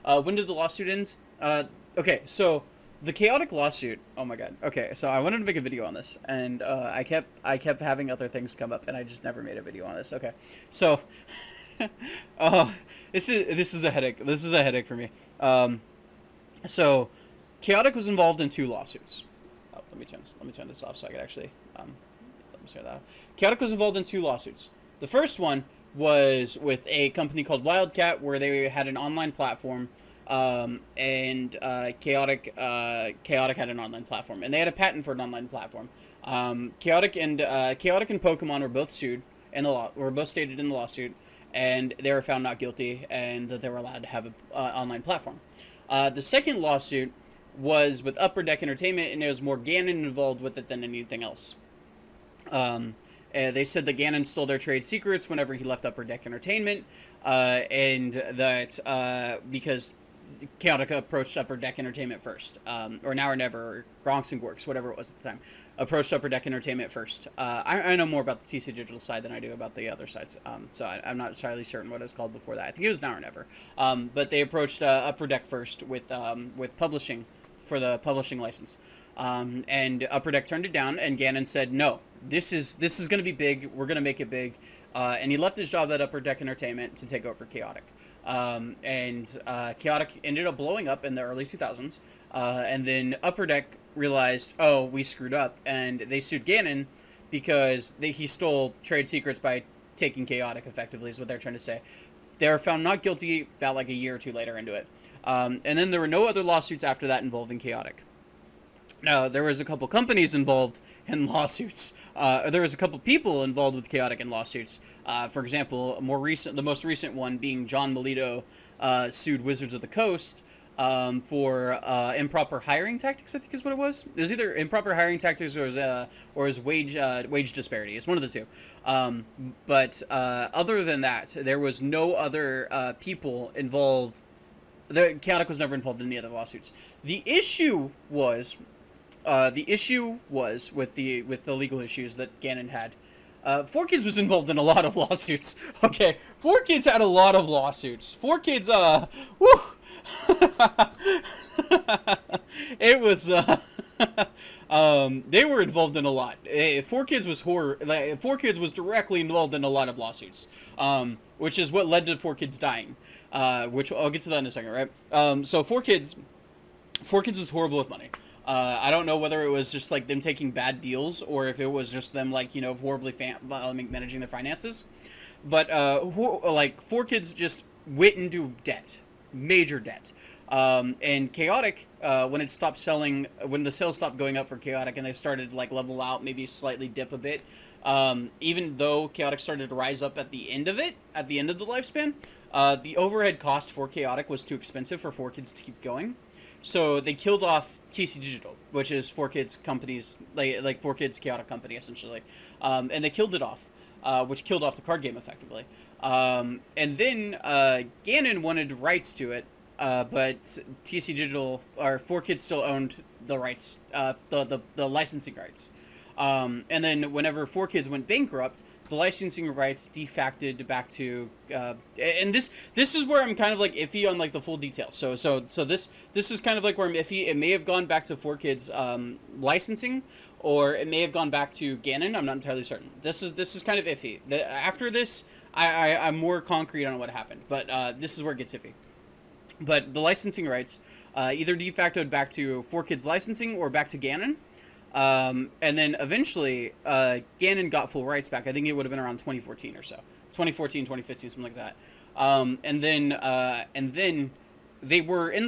When did the lawsuit end? Okay, so the chaotic lawsuit. Oh my god. Okay, so I wanted to make a video on this, and I kept having other things come up, and I just never made a video on this. Okay, so this is a headache. This is a headache for me. So chaotic was involved in two lawsuits. Oh, let me turn this off so I could actually let me turn that off. Chaotic was involved in two lawsuits. The first one was with a company called Wildcat, where they had an online platform, and Chaotic had an online platform, and they had a patent for an online platform. Chaotic and Pokemon were both sued in the were both stated in the lawsuit, and they were found not guilty, and that they were allowed to have an online platform. The second lawsuit was with Upper Deck Entertainment, and there was more Ganon involved with it than anything else. They said that Ganon stole their trade secrets whenever he left Upper Deck Entertainment, and that because Chaotic approached Upper Deck Entertainment first, or Now or Never, or Bronx and Gorks, whatever it was at the time, approached Upper Deck Entertainment first. I know more about the TCG digital side than I do about the other sides, so I'm not entirely certain what it was called before that. I think it was Now or Never, but they approached Upper Deck first with publishing for the publishing license. And Upper Deck turned it down, and Ganon said, "No, this is going to be big. We're going to make it big." And he left his job at Upper Deck Entertainment to take over Chaotic. Chaotic ended up blowing up in the early 2000s. And then Upper Deck realized, oh, we screwed up, and they sued Ganon because he stole trade secrets by taking Chaotic. Effectively, is what they're trying to say. They were found not guilty about like a year or two later into it. And then there were no other lawsuits after that involving Chaotic. Now, there was a couple companies involved in lawsuits. There was a couple people involved with Chaotic in lawsuits. For example, the most recent one being John Melito sued Wizards of the Coast for improper hiring tactics, I think is what it was. It was either improper hiring tactics or his wage disparity. It's one of the two. But other than that, there was no other people involved. Chaotic was never involved in any other lawsuits. The issue was with the legal issues that Ganon had. 4Kids was involved in a lot of lawsuits. Okay, 4Kids had a lot of lawsuits. 4Kids, it was, they were involved in a lot. 4Kids was 4Kids was directly involved in a lot of lawsuits, which is what led to 4Kids dying, which I'll get to that in a second, right? So 4Kids was horrible with money. I don't know whether it was just like them taking bad deals or if it was just them like, horribly managing their finances. But 4Kids just went into debt, major debt. And Chaotic, when the sales stopped going up for Chaotic and they started like level out, maybe slightly dip a bit, even though Chaotic started to rise up at the end of the lifespan, the overhead cost for Chaotic was too expensive for 4Kids to keep going. So they killed off TC Digital, which is 4Kids companies, like 4Kids Chaotic company, essentially. And they killed it off, which killed off the card game, effectively. And then Ganon wanted rights to it, but TC Digital, or 4Kids still owned the rights, the licensing rights. And then whenever 4Kids went bankrupt, the licensing rights defacted back to, and this is where I'm kind of like iffy on like the full details. So this is kind of like where I'm iffy. It may have gone back to 4Kids licensing, or it may have gone back to Ganon. I'm not entirely certain. This is kind of iffy. After this, I'm more concrete on what happened, but this is where it gets iffy. But the licensing rights either de factoed back to 4Kids licensing or back to Ganon. And then eventually, Ganon got full rights back. I think it would have been around 2014 or so. 2014, 2015, something like that. And then they were in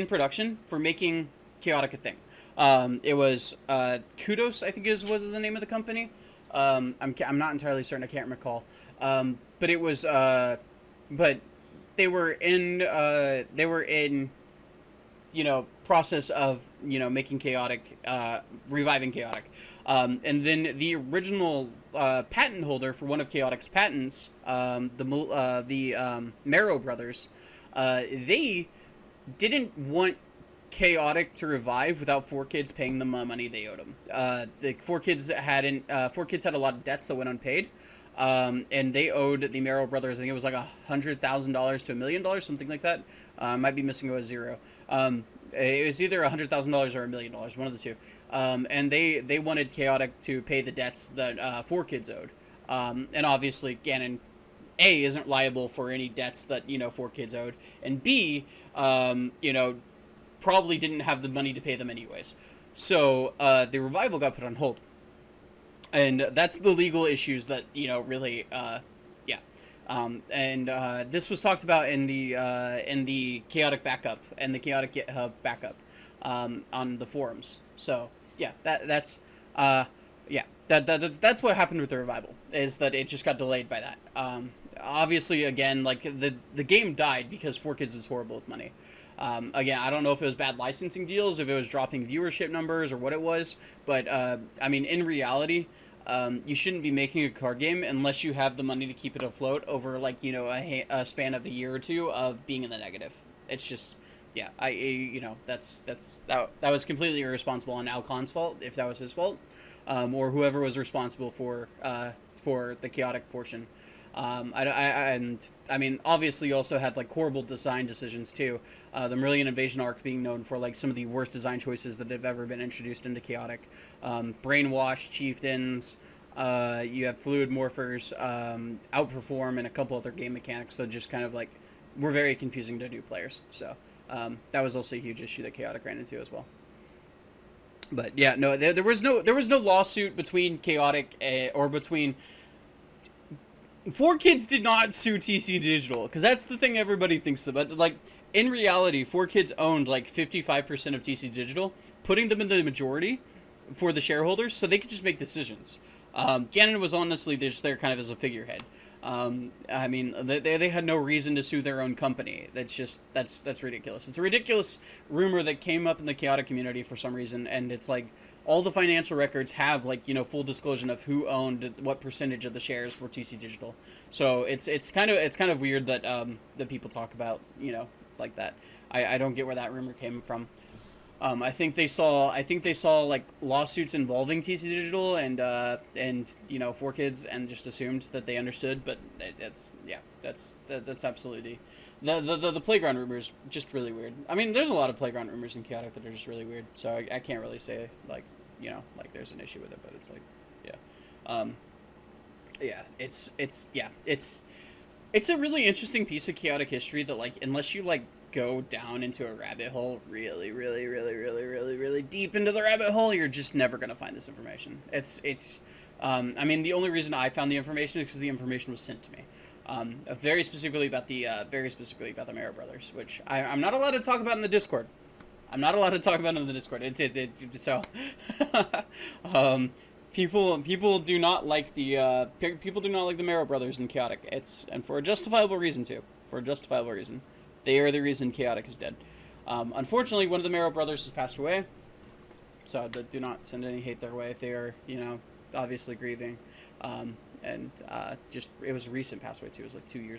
production for making Chaotic a thing. It was, Kudos, I think was the name of the company. I'm not entirely certain. I can't recall. But it was, but they were in, process of, making Chaotic, reviving Chaotic. And then the original patent holder for one of Chaotic's patents, the Marrow brothers, they didn't want Chaotic to revive without 4Kids paying them money they owed them. The 4Kids had a lot of debts that went unpaid. and they owed the Merrill brothers, I think it was like $100,000 to $1,000,000, something like that. Might be missing a zero. It was either $100,000 or $1,000,000, one of the two. And they wanted Chaotic to pay the debts that Four Kids owed. And obviously Ganon A isn't liable for any debts that Four Kids owed, and B, probably didn't have the money to pay them anyways. So the revival got put on hold, and that's the legal issues that really yeah. And this was talked about in the Chaotic backup and the Chaotic GitHub backup on the forums. So yeah, that's yeah, that's what happened with the revival, is that it just got delayed by that. Obviously, again, like the game died because Four Kids was horrible with money. Again, I don't know if it was bad licensing deals, if it was dropping viewership numbers, or what it was. But I mean, in reality, you shouldn't be making a card game unless you have the money to keep it afloat over a span of a year or two of being in the negative. It's just, yeah, that was completely irresponsible on Alcon's fault, if that was his fault, or whoever was responsible for the Chaotic portion. I mean, obviously you also had horrible design decisions too. The Marillion Invasion arc being known for some of the worst design choices that have ever been introduced into Chaotic. Brainwash chieftains, you have fluid morphers, outperform, and a couple other game mechanics that just kind of were very confusing to new players. So that was also a huge issue that Chaotic ran into as well. But yeah, no, there was no lawsuit between Chaotic or between. Four Kids did not sue TC Digital, because that's the thing everybody thinks about. In reality, Four Kids owned 55% of TC Digital, putting them in the majority for the shareholders, so they could just make decisions. Ganon was honestly just there kind of as a figurehead. I mean, they had no reason to sue their own company. That's ridiculous. It's a ridiculous rumor that came up in the Chaotic community for some reason, and it's all the financial records have full disclosure of who owned what percentage of the shares for TC Digital. So it's kind of weird that that people talk about like that. I don't get where that rumor came from. I think they saw lawsuits involving TC Digital and Four Kids, and just assumed that they understood. But that's absolutely the playground rumors, just really weird. I mean, there's a lot of playground rumors in Chaotic that are just really weird. So I can't really say there's an issue with it, but it's it's a really interesting piece of Chaotic history that unless you go down into a rabbit hole really deep into the rabbit hole, you're just never going to find this information. I mean, the only reason I found the information is because the information was sent to me. Very specifically about the Merrill brothers, which I'm not allowed to talk about in the Discord. I'm not allowed to talk about it in the Discord. So people do not like the Merrill brothers in Chaotic. And for a justifiable reason too. For a justifiable reason. They are the reason Chaotic is dead. Unfortunately, one of the Merrill brothers has passed away. So do not send any hate their way. They are, obviously grieving. And just, it was a recent pass away too. It was 2 years